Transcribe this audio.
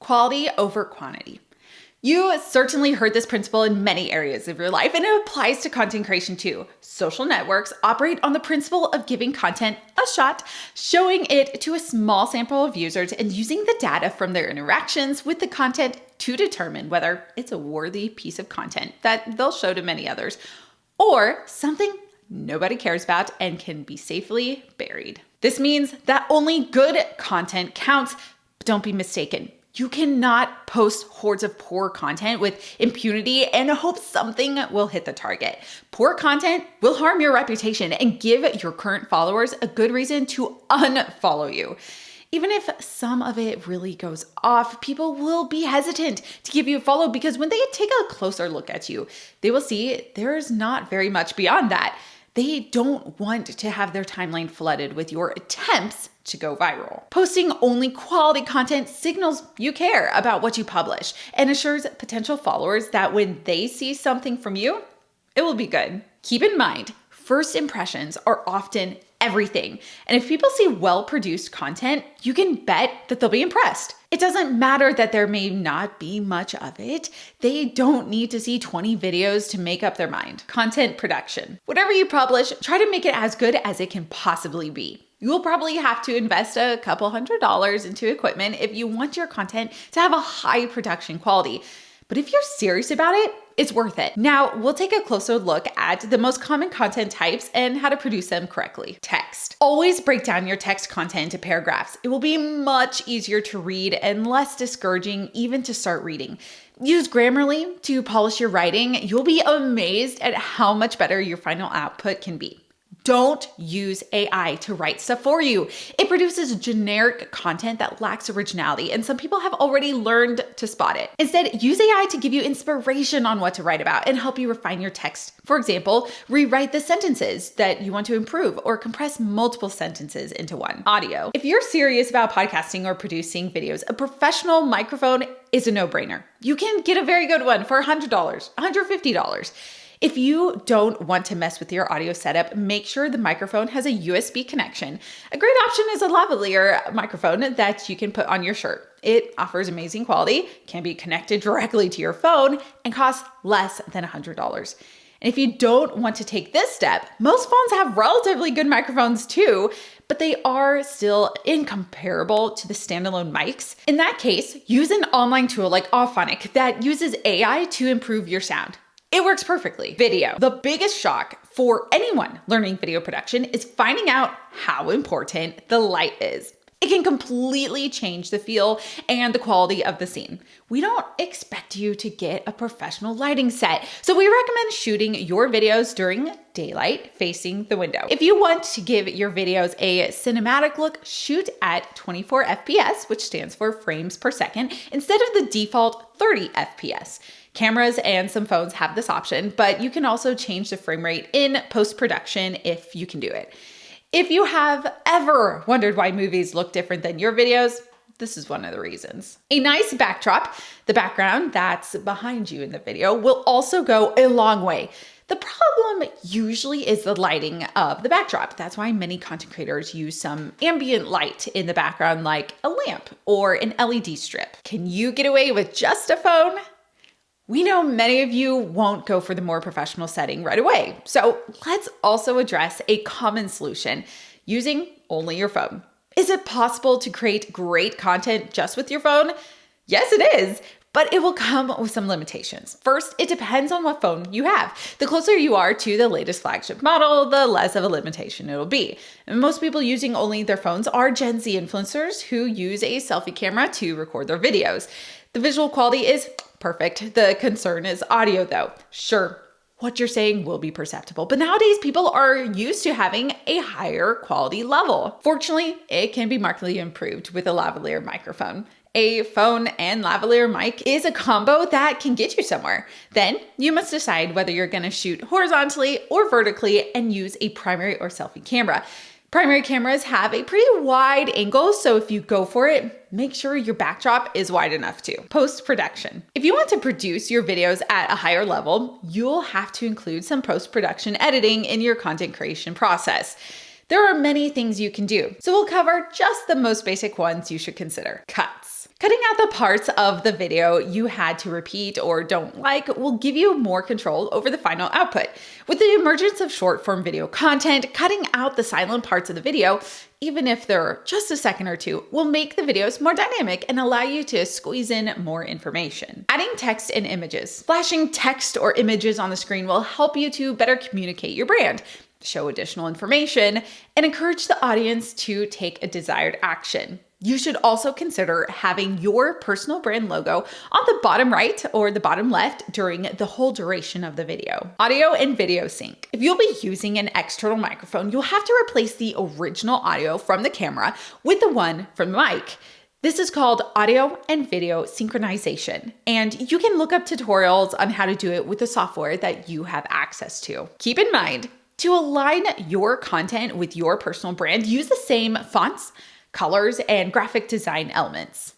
quality over quantity. You certainly heard this principle in many areas of your life, and it applies to content creation too. Social networks operate on the principle of giving content a shot, showing it to a small sample of users, and using the data from their interactions with the content to determine whether it's a worthy piece of content that they'll show to many others, or something nobody cares about and can be safely buried. This means that only good content counts, but don't be mistaken. You cannot post hordes of poor content with impunity and hope something will hit the target. Poor content will harm your reputation and give your current followers a good reason to unfollow you. Even if some of it really goes off, people will be hesitant to give you a follow because when they take a closer look at you, they will see there's not very much beyond that. They don't want to have their timeline flooded with your attempts to go viral. Posting only quality content signals you care about what you publish and assures potential followers that when they see something from you, it will be good. Keep in mind, first impressions are often everything. And if people see well-produced content, you can bet that they'll be impressed. It doesn't matter that there may not be much of it. They don't need to see 20 videos to make up their mind. Content production. Whatever you publish, try to make it as good as it can possibly be. You'll probably have to invest a couple $100s into equipment if you want your content to have a high production quality. But if you're serious about it, it's worth it. Now, we'll take a closer look at the most common content types and how to produce them correctly. Text. Always break down your text content into paragraphs. It will be much easier to read and less discouraging even to start reading. Use Grammarly to polish your writing. You'll be amazed at how much better your final output can be. Don't use AI to write stuff for you. It produces generic content that lacks originality, and some people have already learned to spot it. Instead, use AI to give you inspiration on what to write about and help you refine your text. For example, rewrite the sentences that you want to improve or compress multiple sentences into one. Audio. If you're serious about podcasting or producing videos, a professional microphone is a no-brainer. You can get a very good one for $100, $150. If you don't want to mess with your audio setup, make sure the microphone has a USB connection. A great option is a lavalier microphone that you can put on your shirt. It offers amazing quality, can be connected directly to your phone, and costs less than $100. And if you don't want to take this step, most phones have relatively good microphones too, but they are still incomparable to the standalone mics. In that case, use an online tool like Auphonic that uses AI to improve your sound. It works perfectly. Video. The biggest shock for anyone learning video production is finding out how important the light is. It can completely change the feel and the quality of the scene. We don't expect you to get a professional lighting set, so we recommend shooting your videos during daylight facing the window. If you want to give your videos a cinematic look, shoot at 24 FPS, which stands for frames per second, instead of the default 30 FPS. Cameras and some phones have this option, but you can also change the frame rate in post-production if you can do it. If you have ever wondered why movies look different than your videos, this is one of the reasons. A nice backdrop, the background that's behind you in the video, will also go a long way. The problem usually is the lighting of the backdrop. That's why many content creators use some ambient light in the background, like a lamp or an LED strip. Can you get away with just a phone? We know many of you won't go for the more professional setting right away. So let's also address a common solution using only your phone. Is it possible to create great content just with your phone? Yes, it is, but it will come with some limitations. First, it depends on what phone you have. The closer you are to the latest flagship model, the less of a limitation it'll be. And most people using only their phones are Gen Z influencers who use a selfie camera to record their videos. The visual quality is perfect. The concern is audio though. Sure, what you're saying will be perceptible, but nowadays people are used to having a higher quality level. Fortunately, it can be markedly improved with a lavalier microphone. A phone and lavalier mic is a combo that can get you somewhere. Then you must decide whether you're gonna shoot horizontally or vertically and use a primary or selfie camera. Primary cameras have a pretty wide angle, so if you go for it, make sure your backdrop is wide enough too. Post-production. If you want to produce your videos at a higher level, you'll have to include some post-production editing in your content creation process. There are many things you can do, so we'll cover just the most basic ones you should consider. Cuts. Cutting out the parts of the video you had to repeat or don't like will give you more control over the final output. With the emergence of short-form video content, cutting out the silent parts of the video, even if they're just a second or two, will make the videos more dynamic and allow you to squeeze in more information. Adding text and images. Flashing text or images on the screen will help you to better communicate your brand, show additional information, and encourage the audience to take a desired action. You should also consider having your personal brand logo on the bottom right or the bottom left during the whole duration of the video. Audio and video sync. If you'll be using an external microphone, you'll have to replace the original audio from the camera with the one from the mic. This is called audio and video synchronization, and you can look up tutorials on how to do it with the software that you have access to. Keep in mind, to align your content with your personal brand, use the same fonts, colors, and graphic design elements.